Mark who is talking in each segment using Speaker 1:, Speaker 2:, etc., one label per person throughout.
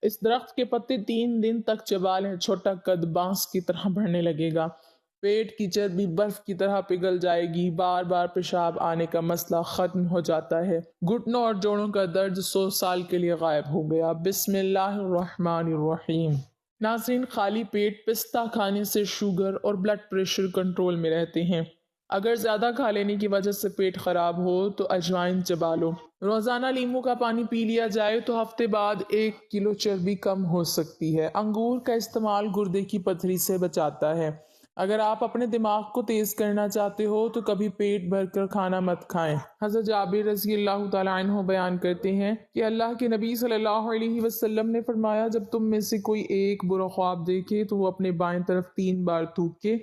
Speaker 1: اس درخت کے پتے 3 دن تک چبا لیں، چھوٹا قد بانس کی طرح بڑھنے لگے گا، پیٹ کی چربی برف کی طرح پگھل جائے گی، بار بار پیشاب آنے کا مسئلہ ختم ہو جاتا ہے، گھٹنوں اور جوڑوں کا درد 100 سال کے لیے غائب ہو گیا۔ بسم اللہ الرحمن الرحیم۔ ناظرین، خالی پیٹ پستہ کھانے سے شوگر اور بلڈ پریشر کنٹرول میں رہتے ہیں۔ اگر زیادہ کھا لینے کی وجہ سے پیٹ خراب ہو تو اجوائن چبا لو۔ روزانہ لیموں کا پانی پی لیا جائے تو ہفتے بعد 1 کلو چربی کم ہو سکتی ہے۔ انگور کا استعمال گردے کی پتھری سے بچاتا ہے۔ اگر آپ اپنے دماغ کو تیز کرنا چاہتے ہو تو کبھی پیٹ بھر کر کھانا مت کھائیں۔ حضرت جابر رضی اللہ تعالیٰ عنہ بیان کرتے ہیں کہ اللہ کے نبی صلی اللہ علیہ وسلم نے فرمایا، جب تم میں سے کوئی ایک برا خواب دیکھے تو وہ اپنے بائیں طرف 3 بار تھوکے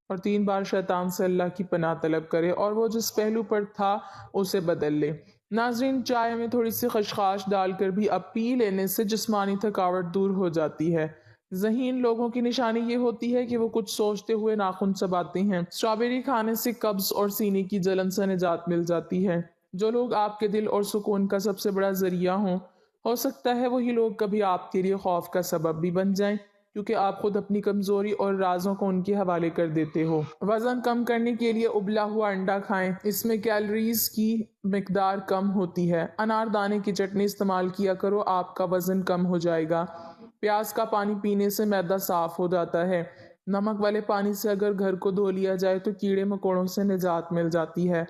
Speaker 1: اور 3 بار شیطان سے اللہ کی پناہ طلب کرے، اور وہ جس پہلو پر تھا اسے بدل لے۔ ناظرین، چائے میں تھوڑی سی خشخاش ڈال کر بھی اب پی لینے سے جسمانی تھکاوٹ دور ہو جاتی ہے۔ ذہین لوگوں کی نشانی یہ ہوتی ہے کہ وہ کچھ سوچتے ہوئے ناخن چباتے ہیں۔ اسٹرابیری کھانے سے قبض اور سینے کی جلن سے نجات مل جاتی ہے۔ جو لوگ آپ کے دل اور سکون کا سب سے بڑا ذریعہ ہو سکتا ہے وہی لوگ کبھی آپ کے لیے خوف کا سبب بھی بن جائیں، کیونکہ آپ خود اپنی کمزوری اور رازوں کو ان کے حوالے کر دیتے ہو۔ وزن کم کرنے کے لیے ابلا ہوا انڈا کھائیں، اس میں کیلوریز کی مقدار کم ہوتی ہے۔ انار دانے کی چٹنی استعمال کیا کرو، آپ کا وزن کم ہو جائے گا۔ پیاز کا پانی پینے سے معدہ صاف ہو جاتا ہے۔ نمک والے پانی سے اگر گھر کو دھو لیا جائے تو کیڑے مکوڑوں سے نجات مل جاتی ہے۔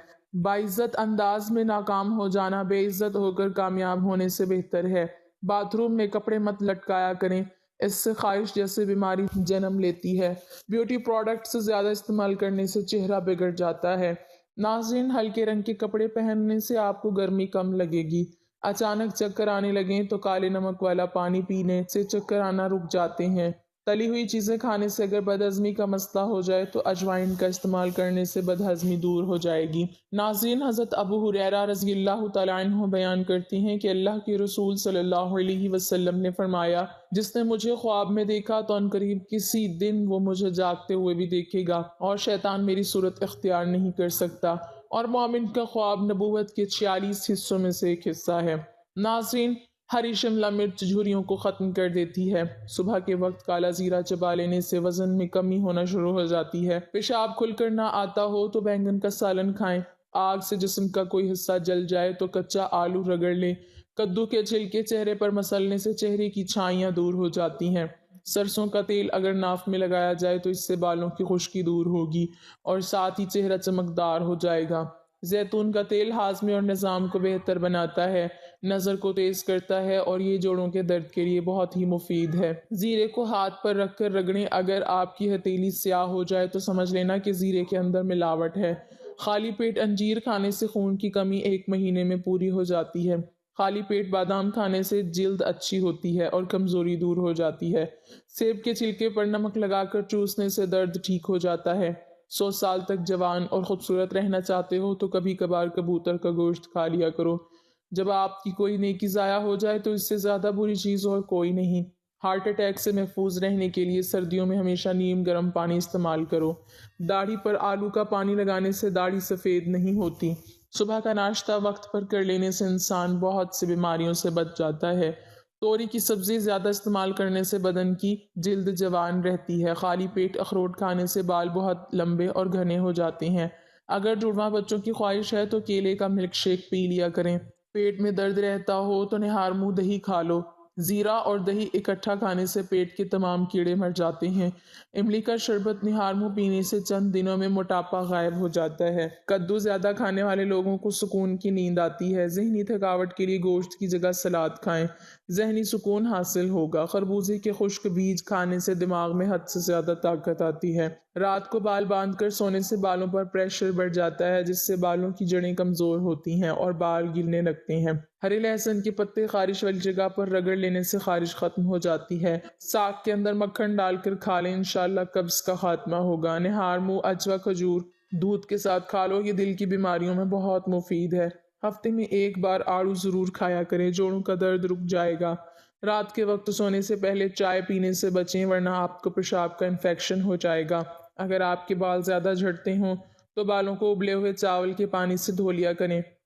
Speaker 1: باعزت انداز میں ناکام ہو جانا بے عزت ہو کر کامیاب ہونے سے بہتر ہے۔ باتھ روم میں کپڑے مت لٹکایا کریں، اس سے خارش جیسی بیماری جنم لیتی ہے۔ بیوٹی پروڈکٹس زیادہ استعمال کرنے سے چہرہ بگڑ جاتا ہے۔ ناظرین، ہلکے رنگ کے کپڑے پہننے سے آپ کو گرمی کم لگے گی۔ اچانک چکر آنے لگیں تو کالے نمک والا پانی پینے سے چکر آنا رک جاتے ہیں۔ تلی ہوئی چیزیں کھانے سے اگر بدہضمی کا مسئلہ ہو جائے تو اجوائن کا استعمال کرنے سے بدہضمی دور ہو جائے گی۔ ناظرین، حضرت ابو ہریرہ رضی اللہ تعالیٰ عنہ بیان کرتے ہیں کہ اللہ کے رسول صلی اللہ علیہ وسلم نے فرمایا، جس نے مجھے خواب میں دیکھا تو عنقریب کسی دن وہ مجھے جاگتے ہوئے بھی دیکھے گا، اور شیطان میری صورت اختیار نہیں کر سکتا۔ اور مومن کا خواب نبوت کے 46 حصوں میں سے ایک حصہ ہے۔ ناظرین، ہری شملہ مرچ جھریوں کو ختم کر دیتی ہے۔ صبح کے وقت کالا زیرہ چبا لینے سے وزن میں کمی ہونا شروع ہو جاتی ہے۔ پیشاب کھل کر نہ آتا ہو تو بینگن کا سالن کھائیں۔ آگ سے جسم کا کوئی حصہ جل جائے تو کچا آلو رگڑ لیں۔ کدو کے چھلکے چہرے پر مسلنے سے چہرے کی چھائیاں دور ہو جاتی ہیں۔ سرسوں کا تیل اگر ناف میں لگایا جائے تو اس سے بالوں کی خشکی دور ہوگی اور ساتھ ہی چہرہ چمکدار ہو جائے گا۔ زیتون کا تیل ہاضمے اور نظام کو بہتر بناتا ہے، نظر کو تیز کرتا ہے اور یہ جوڑوں کے درد کے لیے بہت ہی مفید ہے۔ زیرے کو ہاتھ پر رکھ کر رگڑیں، اگر آپ کی ہتھیلی سیاہ ہو جائے تو سمجھ لینا کہ زیرے کے اندر ملاوٹ ہے۔ خالی پیٹ انجیر کھانے سے خون کی کمی 1 مہینے میں پوری ہو جاتی ہے۔ خالی پیٹ بادام کھانے سے جلد اچھی ہوتی ہے اور کمزوری دور ہو جاتی ہے۔ سیب کے چھلکے پر نمک لگا کر چوسنے سے درد ٹھیک ہو جاتا ہے۔ 100 سال تک جوان اور خوبصورت رہنا چاہتے ہو تو کبھی کبھار کبوتر کا گوشت کھا لیا کرو۔ جب آپ کی کوئی نیکی ضائع ہو جائے تو اس سے زیادہ بری چیز اور کوئی نہیں۔ ہارٹ اٹیک سے محفوظ رہنے کے لیے سردیوں میں ہمیشہ نیم گرم پانی استعمال کرو۔ داڑھی پر آلو کا پانی لگانے سے داڑھی سفید نہیں ہوتی۔ صبح کا ناشتہ وقت پر کر لینے سے انسان بہت سی بیماریوں سے بچ جاتا ہے۔ توری کی سبزی زیادہ استعمال کرنے سے بدن کی جلد جوان رہتی ہے۔ خالی پیٹ اخروٹ کھانے سے بال بہت لمبے اور گھنے ہو جاتے ہیں۔ اگر جڑواں بچوں کی خواہش ہے تو کیلے کا ملک شیک پی لیا کریں۔ پیٹ میں درد رہتا ہو تو نہار منہ دہی کھا لو۔ زیرہ اور دہی اکٹھا کھانے سے پیٹ کے تمام کیڑے مر جاتے ہیں۔ املی کا شربت نہار منہ پینے سے چند دنوں میں موٹاپا غائب ہو جاتا ہے۔ کدو زیادہ کھانے والے لوگوں کو سکون کی نیند آتی ہے۔ ذہنی تھکاوٹ کے لیے گوشت کی جگہ سلاد کھائیں، ذہنی سکون حاصل ہوگا۔ خربوزے کے خشک بیج کھانے سے دماغ میں حد سے زیادہ طاقت آتی ہے۔ رات کو بال باندھ کر سونے سے بالوں پر پریشر بڑھ جاتا ہے، جس سے بالوں کی جڑیں کمزور ہوتی ہیں اور بال گرنے لگتے ہیں۔ ہرے لہسن کے پتے خارش والی جگہ پر رگڑ لینے سے خارش ختم ہو جاتی ہے۔ ساگ کے اندر مکھن ڈال کر کھا لیں، انشاءاللہ قبض کا خاتمہ ہوگا۔ نہار منہ اجوا کھجور دودھ کے ساتھ کھا لو، یہ دل کی بیماریوں میں بہت مفید ہے۔ ہفتے میں 1 بار آڑو ضرور کھایا کریں، جوڑوں کا درد رک جائے گا۔ رات کے وقت سونے سے پہلے چائے پینے سے بچیں، ورنہ آپ کو پیشاب کا انفیکشن ہو جائے گا۔ اگر آپ کے بال زیادہ جھڑتے ہوں تو بالوں کو ابلے ہوئے چاول کے پانی سے دھو لیا کریں۔